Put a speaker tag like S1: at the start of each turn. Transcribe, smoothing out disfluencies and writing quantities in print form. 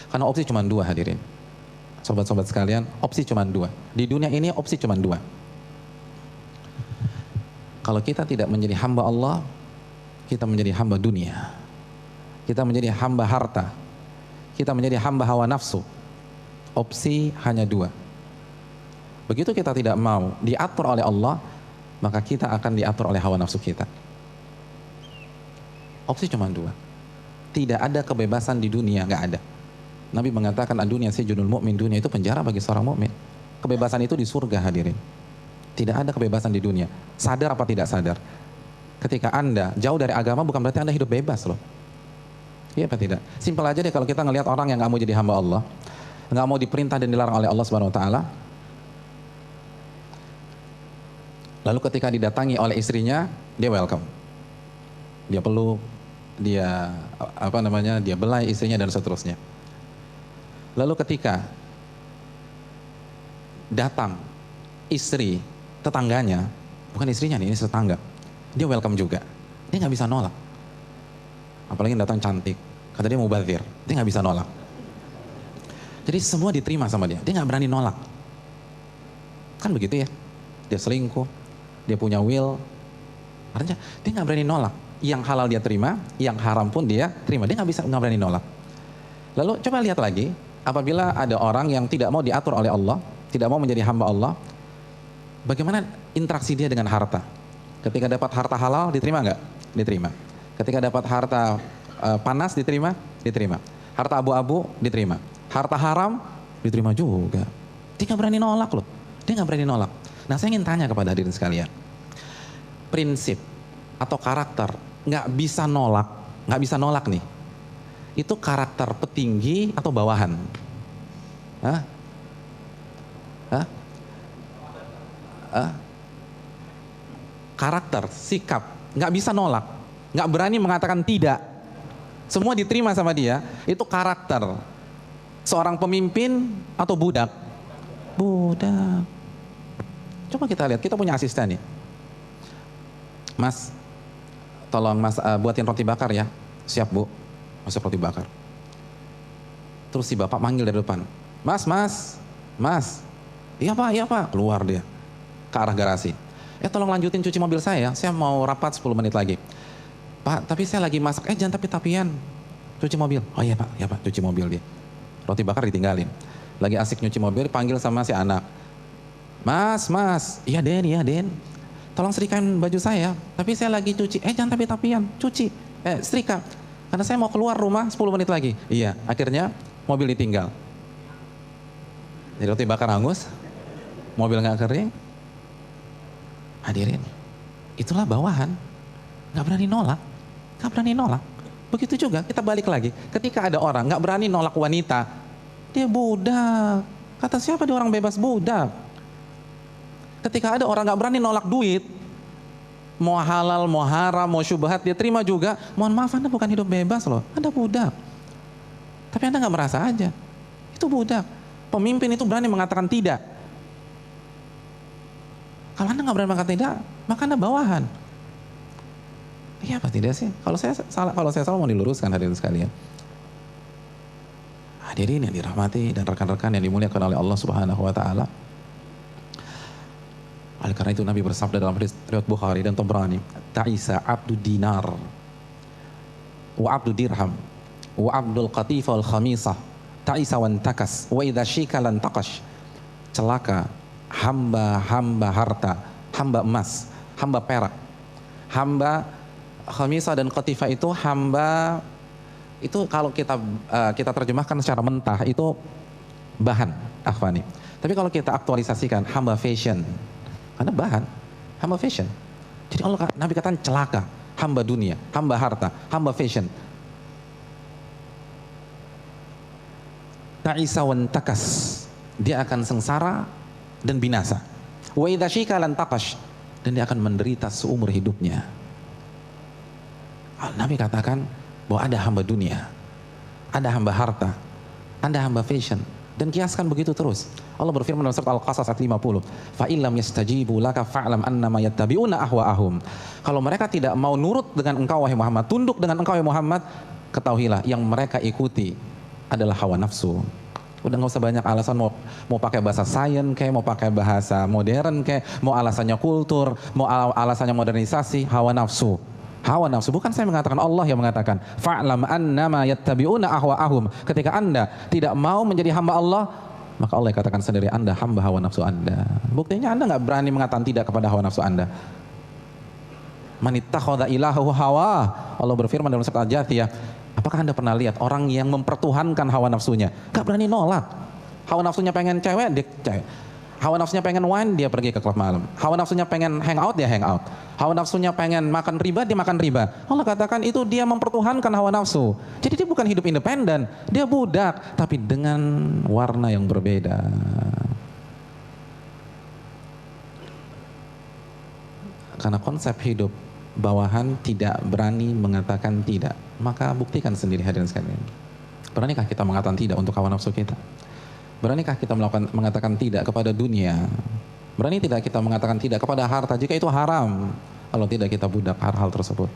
S1: Karena opsi cuma dua hadirin. Sobat-sobat sekalian, opsi cuma dua. Di dunia ini opsi cuma dua. Kalau kita tidak menjadi hamba Allah, kita menjadi hamba dunia. Kita menjadi hamba harta. Kita menjadi hamba hawa nafsu. Opsi hanya dua. Begitu kita tidak mau diatur oleh Allah, maka kita akan diatur oleh hawa nafsu kita. Opsi cuma dua. Tidak ada kebebasan di dunia, nggak ada. Nabi mengatakan dunia sijnul mu'min, dunia itu penjara bagi seorang mukmin. Kebebasan itu di surga hadirin. Tidak ada kebebasan di dunia. Sadar apa tidak sadar? Ketika Anda jauh dari agama bukan berarti Anda hidup bebas loh. Iya apa tidak? Simpel aja deh kalau kita ngelihat orang yang nggak mau jadi hamba Allah, nggak mau diperintah dan dilarang oleh Allah Subhanahu Wa Taala. Lalu ketika didatangi oleh istrinya, dia welcome. Dia peluk, dia dia belai istrinya dan seterusnya. Lalu ketika datang istri tetangganya, bukan istrinya nih, ini tetangga, dia welcome juga. Dia nggak bisa nolak. Apalagi datang cantik, kata dia mubazir, dia nggak bisa nolak. Jadi semua diterima sama dia nggak berani nolak. Kan begitu ya? Dia selingkuh, dia punya will, artinya dia nggak berani nolak. Yang halal dia terima, yang haram pun dia terima. Dia nggak berani nolak. Lalu coba lihat lagi, apabila ada orang yang tidak mau diatur oleh Allah, tidak mau menjadi hamba Allah, bagaimana interaksi dia dengan harta? Ketika dapat harta halal, diterima nggak? Diterima. Ketika dapat harta panas, diterima? Diterima. Harta abu-abu, diterima. Harta haram, diterima juga. Dia nggak berani nolak loh. Dia nggak berani nolak. Nah, saya ingin tanya kepada hadirin sekalian, prinsip atau karakter nggak bisa nolak nih, itu karakter petinggi atau bawahan? Hah? Hah? Hah? Karakter, sikap, nggak bisa nolak, nggak berani mengatakan tidak, semua diterima sama dia, itu karakter seorang pemimpin atau budak? Budak. Coba kita lihat, kita punya asisten nih, Mas, tolong Mas buatin roti bakar ya. Siap Bu, masak roti bakar. Terus si bapak manggil dari depan, Mas, iya Pak, keluar dia ke arah garasi. Tolong lanjutin cuci mobil saya mau rapat 10 menit lagi. Pak, tapi saya lagi masak, jangan tapi-tapian, cuci mobil. Oh iya Pak, cuci mobil dia. Roti bakar ditinggalin. Lagi asik nyuci mobil, dipanggil sama si anak. Mas, iya Den. Tolong setrikain baju saya, tapi saya lagi cuci. Jangan tapi-tapian, cuci, setrika. Karena saya mau keluar rumah 10 menit lagi. Iya, akhirnya mobil ditinggal. Jadi roti bakar hangus, mobil nggak kering. Hadirin, itulah bawahan. Nggak berani nolak. Begitu juga, kita balik lagi. Ketika ada orang nggak berani nolak wanita, dia budak. Kata siapa dia orang bebas? Budak. Ketika ada orang nggak berani nolak duit, mau halal, mau haram, mau syubhat, dia terima juga. Mohon maaf, Anda bukan hidup bebas loh, Anda budak. Tapi Anda nggak merasa aja, itu budak. Pemimpin itu berani mengatakan tidak. Kalau Anda nggak berani mengatakan tidak, maka Anda bawahan. Iya apa tidak sih? Kalau saya salah mau diluruskan hadirin sekalian. Hadirin yang dirahmati dan rekan-rekan yang dimuliakan oleh Allah Subhanahu Wa Taala. Oleh karena itu Nabi bersabda dalam hadis riwayat Bukhari dan Tabrani, Ta'isa abdu dinar wa abdu dirham wa abdul qatifa wal khamisah ta'isa wan takas wa idza syika lan taqash. Celaka hamba harta, hamba emas, hamba perak, hamba khamisah dan qatifah. Itu hamba, itu kalau kita terjemahkan secara mentah itu bahan, akhwani. Tapi kalau kita aktualisasikan, hamba fashion. Karena bahan, hamba fashion. Jadi Nabi katakan celaka, hamba dunia, hamba harta, hamba fashion. Ta'isa wan takas, dia akan sengsara dan binasa. Wa idza syika lan taqash, dan dia akan menderita seumur hidupnya. Nabi katakan bahwa ada hamba dunia, ada hamba harta, ada hamba fashion, dan kiaskan begitu terus. Allah berfirman dalam surat Al-Qasas ayat 50, fa illam yastajibu laka fa'lam annama yattabi'una ahwa'ahum. Kalau mereka tidak mau nurut dengan engkau wahai Muhammad, tunduk dengan engkau wahai Muhammad, ketahuilah yang mereka ikuti adalah hawa nafsu. Udah nggak usah banyak alasan, mau pakai bahasa sains kayak, mau pakai bahasa modern kayak, mau alasannya kultur, mau alasannya modernisasi, hawa nafsu. Hawa nafsu, bukan saya mengatakan, Allah yang mengatakan, fa'lam annama yattabi'una ahwa'ahum. Ketika Anda tidak mau menjadi hamba Allah, maka Allah katakan sendiri, Anda hamba hawa nafsu Anda. Buktinya Anda nggak berani mengatakan tidak kepada hawa nafsu Anda. Manittakhadha ilahahu hawa. Allah berfirman dalam surat Al-Jathiyah, apakah Anda pernah lihat orang yang mempertuhankan hawa nafsunya? Gak berani nolak. Hawa nafsunya pengen cewek, dia cewek. Hawa nafsunya pengen wine, dia pergi ke klub malam. Hawa nafsunya pengen hangout, dia hangout. Hawa nafsunya pengen makan riba, dia makan riba. Allah katakan itu dia mempertuhankan hawa nafsu. Jadi dia bukan hidup independen, dia budak, tapi dengan warna yang berbeda. Karena konsep hidup bawahan tidak berani mengatakan tidak, maka buktikan sendiri hadirin sekalian. Beranikah kita mengatakan tidak untuk hawa nafsu kita? Beranikah kita mengatakan tidak kepada dunia? Berani tidak kita mengatakan tidak kepada harta jika itu haram? Kalau tidak, kita budak hal-hal tersebut.